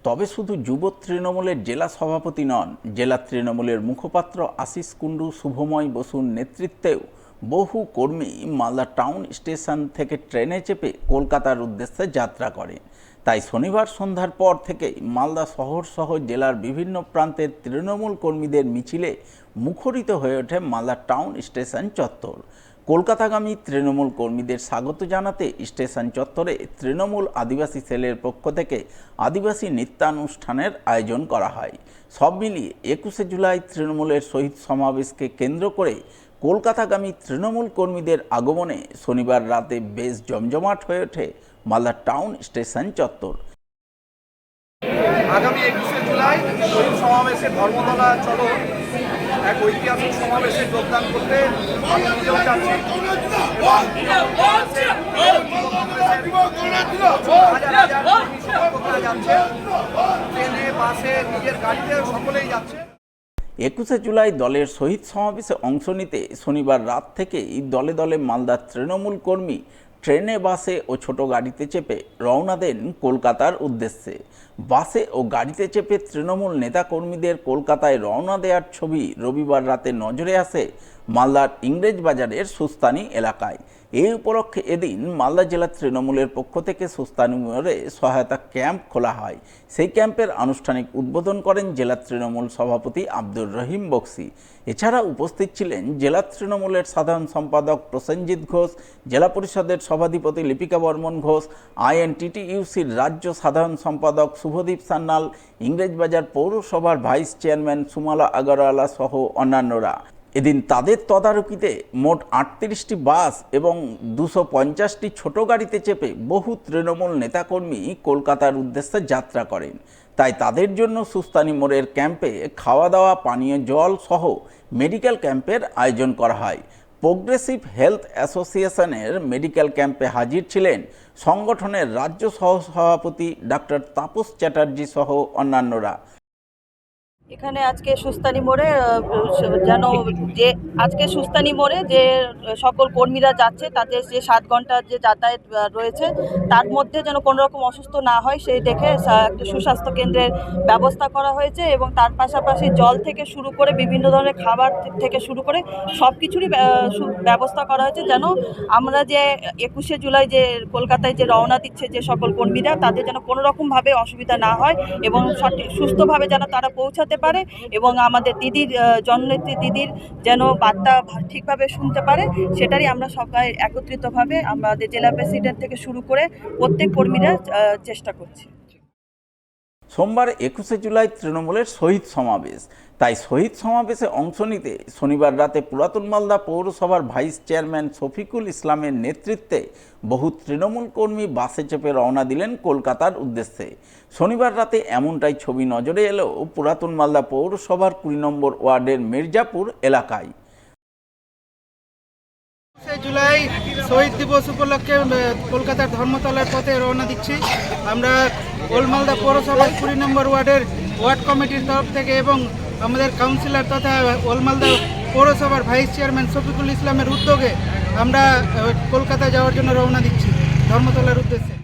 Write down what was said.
তবে শুধু যুব তৃণমূলের জেলা সভাপতি নন, জেলা তৃণমূলের মুখপাত্র আশিস কুণ্ডু, শুভময় বসুর নেতৃত্বেও বহু কর্মী মালদা টাউন স্টেশন থেকে ট্রেনে চেপে কলকাতার উদ্দেশ্যে যাত্রা করে। তাই শনিবার সন্ধ্যার পর থেকেই মালদা শহর সহ জেলার বিভিন্ন প্রান্তের তৃণমূল কর্মীদের মিছিলে মুখরিত হয়ে ওঠে মালদা টাউন স্টেশন চত্বর। কলকাতাগামী তৃণমূল কর্মীদের স্বাগত জানাতে স্টেশন চত্বরে তৃণমূল আদিবাসী সেলের পক্ষ থেকে আদিবাসী নৃত্যানুষ্ঠানের আয়োজন করা হয়। সব মিলিয়ে 21শে জুলাই তৃণমূলের শহীদ সমাবেশকে কেন্দ্র করে কলকাতাগামী তৃণমূল কর্মীদের আগমনে শনিবার রাতে বেশ জমজমাট হয়ে ওঠে মালদা টাউন স্টেশন চত্বর। আগামী 21শে জুলাই শহীদ সমাবেশে ধর্মতলা চলো এক ঐতিহাসিক সমাবেশে যোগদান করতে আমি নিজেও যাচ্ছি। ট্রেনে, বাসে, নিজের গাড়িতে সকলেই যাচ্ছে। 21শে জুলাই দলের শহীদ সমাবেশে অংশ নিতে শনিবার রাত থেকেই দলে দলে মালদার তৃণমূল কর্মী ট্রেনে, বাসে ও ছোট গাড়িতে চেপে রওনা দেন কলকাতার উদ্দেশ্যে। বাসে ও গাড়িতে চেপে তৃণমূল নেতাকর্মীদের কলকাতায় রওনা দেওয়ার ছবি রবিবার রাতে নজরে আসে মালদার ইংরেজ বাজারের সুস্তানি এলাকায়। এই উপলক্ষে এদিন মালদা জেলা তৃণমূলের পক্ষ থেকে সুস্তানি মোড়ে সহায়তা ক্যাম্প খোলা হয়। সেই ক্যাম্পের আনুষ্ঠানিক উদ্বোধন করেন জেলা তৃণমূল সভাপতি আব্দুর রহিম বক্সি। এছাড়া উপস্থিত ছিলেন জেলা তৃণমূলের সাধারণ সম্পাদক প্রসেনজিৎ ঘোষ, জেলা পরিষদের সভাধিপতি লিপিকা বর্মন ঘোষ, আইএনটিটিইউসির রাজ্য সাধারণ সম্পাদক শুভদীপ সান্যাল, ইংরেজবাজার পৌরসভার ভাইস চেয়ারম্যান সুমালা আগরওয়ালা সহ অন্যান্যরা। এদিন তাদের তদারকিতে মোট 38টি বাস এবং 250টি ছোট গাড়িতে চেপে বহু তৃণমূল নেতাকর্মী কলকাতার উদ্দেশ্যে যাত্রা করেন। তাই তাদের জন্য সুস্তানি মোড়ের ক্যাম্পে খাওয়া দাওয়া, পানীয় জল সহ মেডিকেল ক্যাম্পের আয়োজন করা হয়। প্রোগ্রেসিভ হেলথ অ্যাসোসিয়েশনের মেডিকেল ক্যাম্পে হাজির ছিলেন সংগঠনের রাজ্য সহসভাপতি ডক্টর তাপস চ্যাটার্জি সহ অন্যান্যরা। এখানে আজকে সুস্তানি মোড়ে সুস্তানি মোড়ে যে সকল কর্মীরা যাচ্ছে তাদের যে 7 ঘন্টার যে যাতায়াত রয়েছে তার মধ্যে যেন কোনো রকম অসুস্থ না হয় সেই দেখে একটা সুস্বাস্থ্য কেন্দ্রের ব্যবস্থা করা হয়েছে এবং তার পাশাপাশি জল থেকে শুরু করে বিভিন্ন ধরনের খাবার থেকে শুরু করে সব কিছুরই ব্যবস্থা করা হয়েছে যেন আমরা যে 21শে জুলাই যে কলকাতায় যে রওনা দিচ্ছে যে সকল কর্মীরা তাদের যেন কোনো রকমভাবে অসুবিধা না হয় এবং সুস্থভাবে যেন তারা পৌঁছাতে পারে এবং আমাদের দিদির জননেত্রী দিদির যেন বার্তা ঠিকভাবে শুনতে পারে সেটারই আমরা সবাই একত্রিতভাবে আমাদের জেলা প্রেসিডেন্ট থেকে শুরু করে প্রত্যেক কর্মীরা চেষ্টা করছি। সোমবার 21শে জুলাই তৃণমূলের শহীদ সমাবেশ, তাই শহীদ সমাবেশে অংশ নিতে শনিবার রাতে পুরাতন মালদা পৌরসভার ভাইস চেয়ারম্যান শফিকুল ইসলামের নেতৃত্বে বহু তৃণমূল কর্মী বাসে চেপে রওনা দিলেন কলকাতার উদ্দেশ্যে। শনিবার রাতে এমনটাই ছবি নজরে এলো পুরাতন মালদা পৌরসভার 20 নম্বর ওয়ার্ডের মির্জাপুর এলাকায়। জুলাই শহীদ দিবস উপলক্ষে কলকাতার ধর্মতলার পথে রওনা দিচ্ছি। আমরা ওল্ড মালদা পৌরসভার 20 নম্বর ওয়ার্ডের ওয়ার্ড কমিটির তরফ থেকে এবং আমাদের কাউন্সিলর তথা ওল্ড মালদা পৌরসভার ভাইস চেয়ারম্যান শফিকুল ইসলামের উদ্যোগে আমরা কলকাতা যাওয়ার জন্য রওনা দিচ্ছি ধর্মতলার উদ্দেশ্যে।